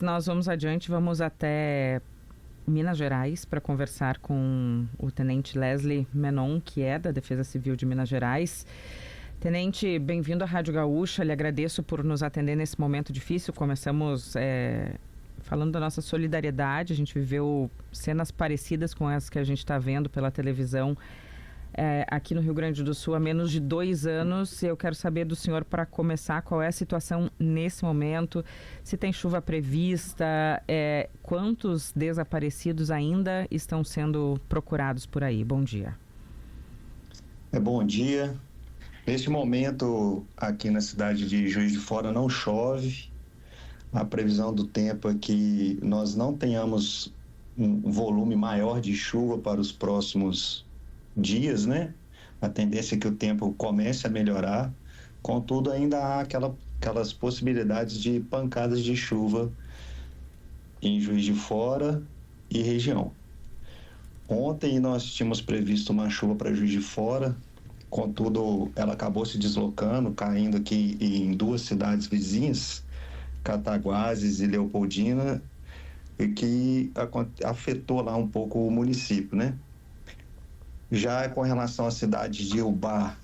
Nós vamos adiante, vamos até Minas Gerais para conversar com o Tenente Leslie Menon, que é da Defesa Civil de Minas Gerais. Tenente, bem-vindo à Rádio Gaúcha, lhe agradeço por nos atender nesse momento difícil. Começamos falando da nossa solidariedade, a gente viveu cenas parecidas com as que a gente está vendo pela televisão aqui no Rio Grande do Sul há menos de 2 anos. Eu quero saber do senhor, para começar, qual é a situação nesse momento, se tem chuva prevista, quantos desaparecidos ainda estão sendo procurados por aí. Bom dia. Bom dia. Neste momento, aqui na cidade de Juiz de Fora não chove. A previsão do tempo é que nós não tenhamos um volume maior de chuva para os próximos dias, né? A tendência é que o tempo comece a melhorar, contudo ainda há aquelas possibilidades de pancadas de chuva em Juiz de Fora e região. Ontem nós tínhamos previsto uma chuva para Juiz de Fora, contudo ela acabou se deslocando, caindo aqui em 2 cidades vizinhas, Cataguases e Leopoldina, e que afetou lá um pouco o município, né? Já com relação à cidade de Ubá,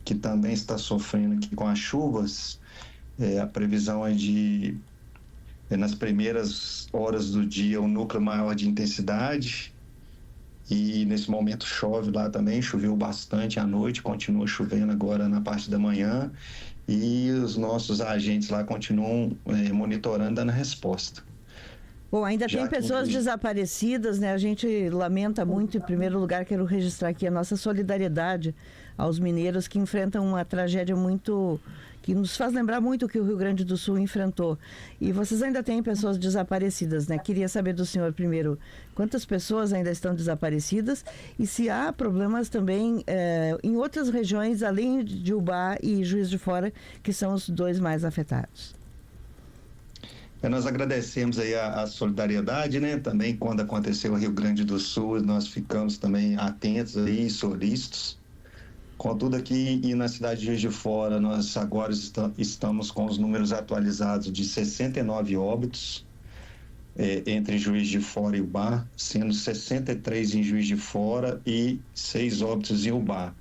que também está sofrendo aqui com as chuvas, a previsão é de, nas primeiras horas do dia, um núcleo maior de intensidade, e nesse momento chove lá também, choveu bastante à noite, continua chovendo agora na parte da manhã, e os nossos agentes lá continuam monitorando, dando resposta. Bom, ainda tem pessoas desaparecidas, né? A gente lamenta muito. Em primeiro lugar, quero registrar aqui a nossa solidariedade aos mineiros que enfrentam uma tragédia que nos faz lembrar muito o que o Rio Grande do Sul enfrentou. E vocês ainda têm pessoas desaparecidas, né? Queria saber do senhor primeiro, quantas pessoas ainda estão desaparecidas e se há problemas também em outras regiões, além de Ubá e Juiz de Fora, que são os 2 mais afetados. Nós agradecemos aí a solidariedade, né? Também quando aconteceu o Rio Grande do Sul, nós ficamos também atentos aí, solícitos. Contudo, aqui e na cidade de Juiz de Fora, nós agora estamos com os números atualizados de 69 óbitos entre Juiz de Fora e Ubá, sendo 63 em Juiz de Fora e 6 óbitos em Ubá.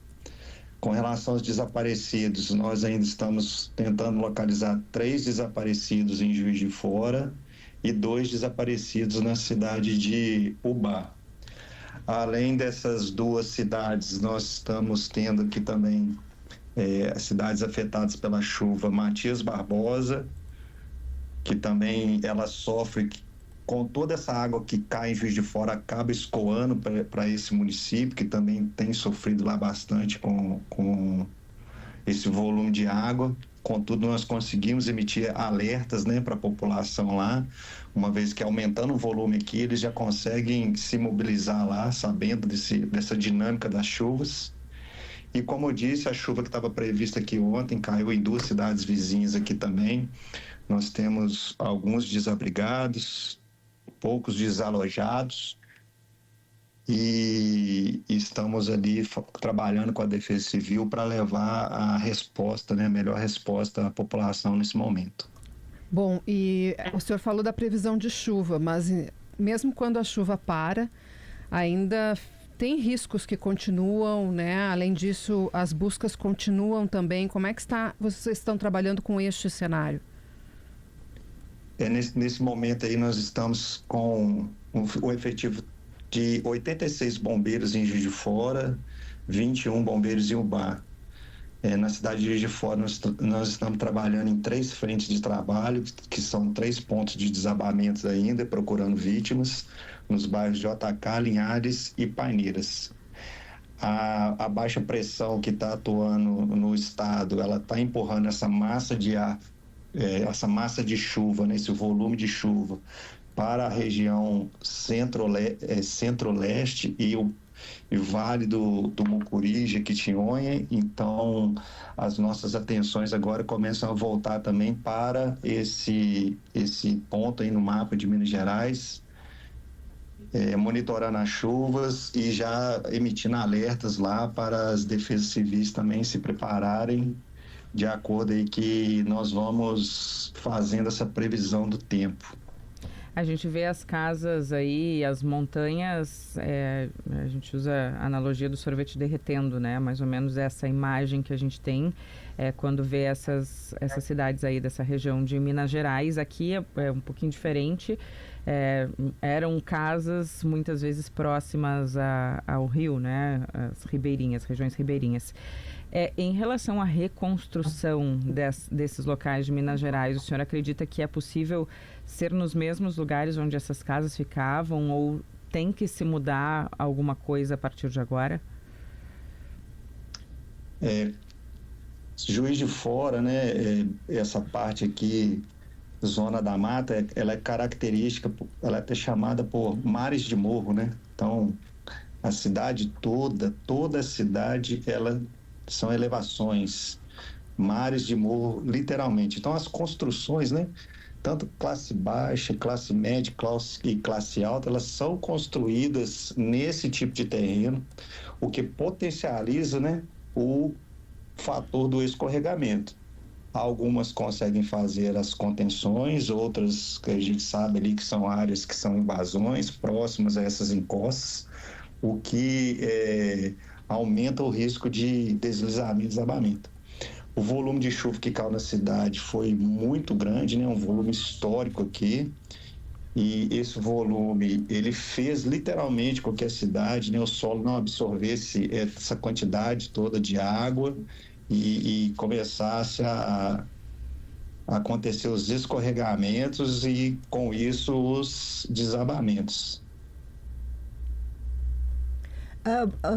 Com relação aos desaparecidos, nós ainda estamos tentando localizar 3 desaparecidos em Juiz de Fora e 2 desaparecidos na cidade de Ubá. Além dessas 2 cidades, nós estamos tendo aqui também as cidades afetadas pela chuva, Matias Barbosa, que também ela sofre com toda essa água que cai em Juiz de Fora, acaba escoando para esse município, que também tem sofrido lá bastante com esse volume de água. Contudo, nós conseguimos emitir alertas, né, para a população lá, uma vez que aumentando o volume aqui, eles já conseguem se mobilizar lá, sabendo dessa dinâmica das chuvas. E como eu disse, a chuva que estava prevista aqui ontem caiu em 2 cidades vizinhas aqui também. Nós temos alguns desabrigados, poucos desalojados, e estamos ali trabalhando com a Defesa Civil para levar a resposta, né, a melhor resposta à população nesse momento. Bom, e o senhor falou da previsão de chuva, mas mesmo quando a chuva para, ainda tem riscos que continuam, né? Além disso, as buscas continuam também. Como é que vocês estão trabalhando com este cenário? Nesse momento aí nós estamos com o efetivo de 86 bombeiros em Juiz de Fora, 21 bombeiros em Ubá. Na cidade de Juiz de Fora nós estamos trabalhando em 3 frentes de trabalho, que são 3 pontos de desabamentos ainda, procurando vítimas, nos bairros de Otacá, Linhares e Paineiras. A baixa pressão que está atuando no estado, ela está empurrando essa massa de ar, essa massa de chuva, né, esse volume de chuva para a região centro-leste e o Vale do Mucuri, Jequitinhonha. Então as nossas atenções agora começam a voltar também para esse ponto aí no mapa de Minas Gerais, monitorando as chuvas e já emitindo alertas lá para as defesas civis também se prepararem de acordo aí que nós vamos fazendo essa previsão do tempo. A gente vê as casas aí, as montanhas, a gente usa a analogia do sorvete derretendo, né? Mais ou menos essa imagem que a gente tem quando vê essas cidades aí dessa região de Minas Gerais. Aqui é um pouquinho diferente. Eram casas muitas vezes próximas ao rio, né? As ribeirinhas, regiões ribeirinhas. Em relação à reconstrução desses locais de Minas Gerais, o senhor acredita que é possível ser nos mesmos lugares onde essas casas ficavam ou tem que se mudar alguma coisa a partir de agora? Juiz de Fora, né? Essa parte aqui, Zona da Mata, ela é característica, ela é até chamada por mares de morro, né? Então, a cidade toda a cidade, ela são elevações, mares de morro, literalmente. Então, as construções, né? Tanto classe baixa, classe média e classe alta, elas são construídas nesse tipo de terreno, o que potencializa, né, o fator do escorregamento. Algumas conseguem fazer as contenções, outras que a gente sabe ali que são áreas que são invasões próximas a essas encostas, o que aumenta o risco de deslizamento e desabamento. O volume de chuva que caiu na cidade foi muito grande, né? Um volume histórico aqui. E esse volume, ele fez literalmente com que a cidade, né, o solo não absorvesse essa quantidade toda de água e começasse a acontecer os escorregamentos e, com isso, os desabamentos.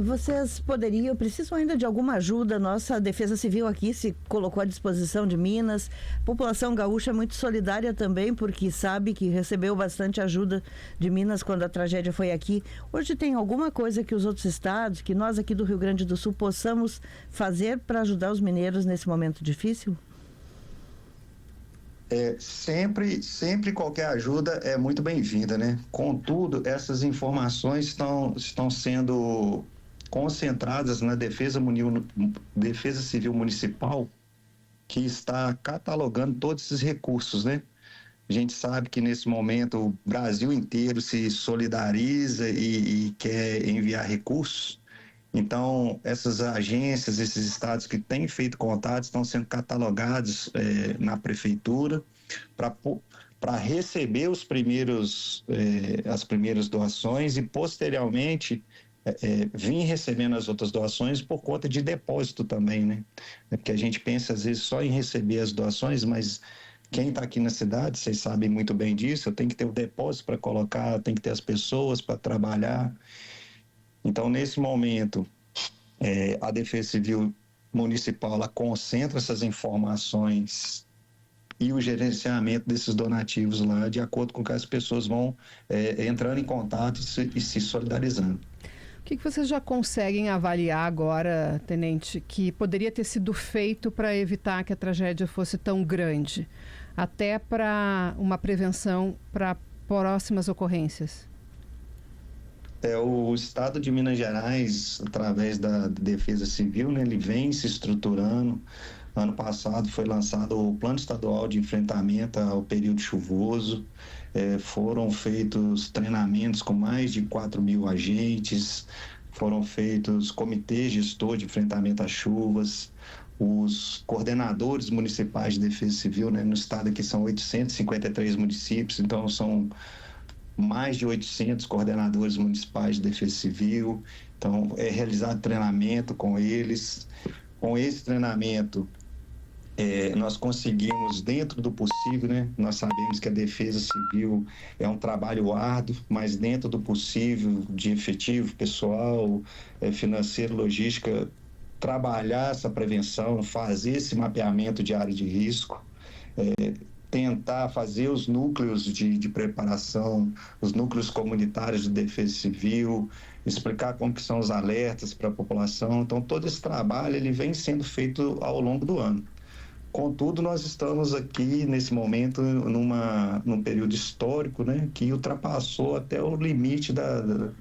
Vocês poderiam, precisam ainda de alguma ajuda? Nossa Defesa Civil aqui se colocou à disposição de Minas. A população gaúcha é muito solidária também, porque sabe que recebeu bastante ajuda de Minas quando a tragédia foi aqui. Hoje tem alguma coisa que os outros estados, que nós aqui do Rio Grande do Sul possamos fazer para ajudar os mineiros nesse momento difícil? Sempre qualquer ajuda é muito bem-vinda, né? Contudo, essas informações estão sendo concentradas na Defesa Civil Municipal, que está catalogando todos esses recursos, né? A gente sabe que nesse momento o Brasil inteiro se solidariza e quer enviar recursos. Então, essas agências, esses estados que têm feito contatos estão sendo catalogados na prefeitura para receber as primeiras doações e, posteriormente, vir recebendo as outras doações por conta de depósito também, né? Porque a gente pensa, às vezes, só em receber as doações, mas quem está aqui na cidade, vocês sabem muito bem disso, tem que ter o depósito para colocar, tem que ter as pessoas para trabalhar. Então, nesse momento, a Defesa Civil Municipal ela concentra essas informações e o gerenciamento desses donativos lá, de acordo com que as pessoas vão entrando em contato e se solidarizando. O que vocês já conseguem avaliar agora, Tenente, que poderia ter sido feito para evitar que a tragédia fosse tão grande, até para uma prevenção para próximas ocorrências? O Estado de Minas Gerais, através da Defesa Civil, né, ele vem se estruturando. Ano passado foi lançado o Plano Estadual de Enfrentamento ao Período Chuvoso. Foram feitos treinamentos com mais de 4.000 agentes, foram feitos comitês gestor de enfrentamento às chuvas. Os coordenadores municipais de Defesa Civil, né, no estado aqui são 853 municípios, então são mais de 800 coordenadores municipais de Defesa Civil. Então, é realizado treinamento com eles. Com esse treinamento, nós conseguimos, dentro do possível, né? Nós sabemos que a Defesa Civil é um trabalho árduo, mas dentro do possível, de efetivo, pessoal, financeiro, logística, trabalhar essa prevenção, fazer esse mapeamento de área de risco, tentar fazer os núcleos de preparação, os núcleos comunitários de defesa civil, explicar como que são os alertas para a população. Então, todo esse trabalho ele vem sendo feito ao longo do ano. Contudo, nós estamos aqui, nesse momento, num período histórico, né, que ultrapassou até o limite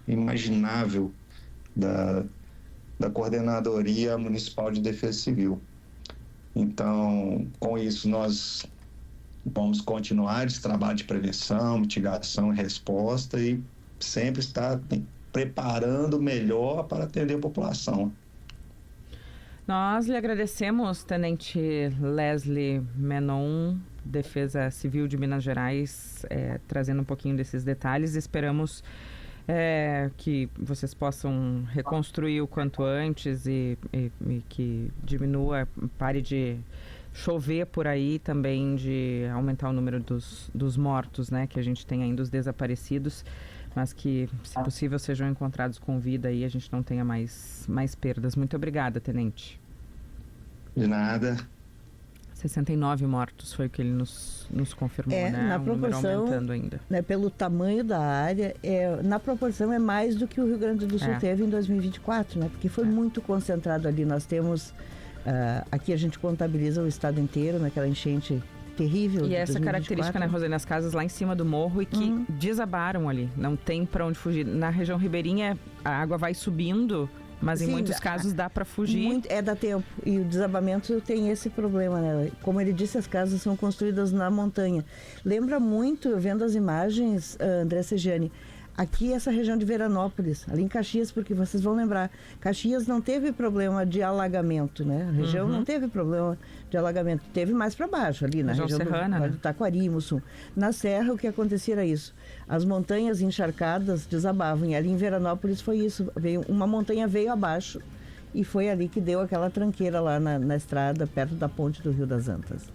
imaginável da Coordenadoria Municipal de Defesa Civil. Então, com isso, nós vamos continuar esse trabalho de prevenção, mitigação e resposta e sempre estar preparando melhor para atender a população. Nós lhe agradecemos, Tenente Leslie Menon, Defesa Civil de Minas Gerais, trazendo um pouquinho desses detalhes. Esperamos que vocês possam reconstruir o quanto antes e que diminua, pare de chover por aí, também de aumentar o número dos mortos, né, que a gente tem ainda, os desaparecidos, mas que, se possível, sejam encontrados com vida e a gente não tenha mais perdas. Muito obrigada, Tenente. De nada. 69 mortos foi o que ele nos confirmou, né? Na proporção, número aumentando ainda. Né, pelo tamanho da área, na proporção é mais do que o Rio Grande do Sul teve em 2024, né? Porque foi muito concentrado ali. Nós temos, aqui a gente contabiliza o estado inteiro naquela enchente terrível. E essa 2024. característica, né, Rosane, as casas lá em cima do morro e que desabaram ali, não tem para onde fugir. Na região ribeirinha a água vai subindo, mas em muitos casos dá para fugir. Dá tempo. E o desabamento tem esse problema, né? Como ele disse, as casas são construídas na montanha. Lembra muito, vendo as imagens, André Segiani, aqui essa região de Veranópolis, ali em Caxias, porque vocês vão lembrar, Caxias não teve problema de alagamento, né? A região não teve problema de alagamento. Teve mais para baixo, ali na região serrana, do Taquari, Mussum. Na serra, o que acontecia era isso. As montanhas encharcadas desabavam. E ali em Veranópolis foi isso. Uma montanha veio abaixo e foi ali que deu aquela tranqueira lá na estrada, perto da ponte do Rio das Antas.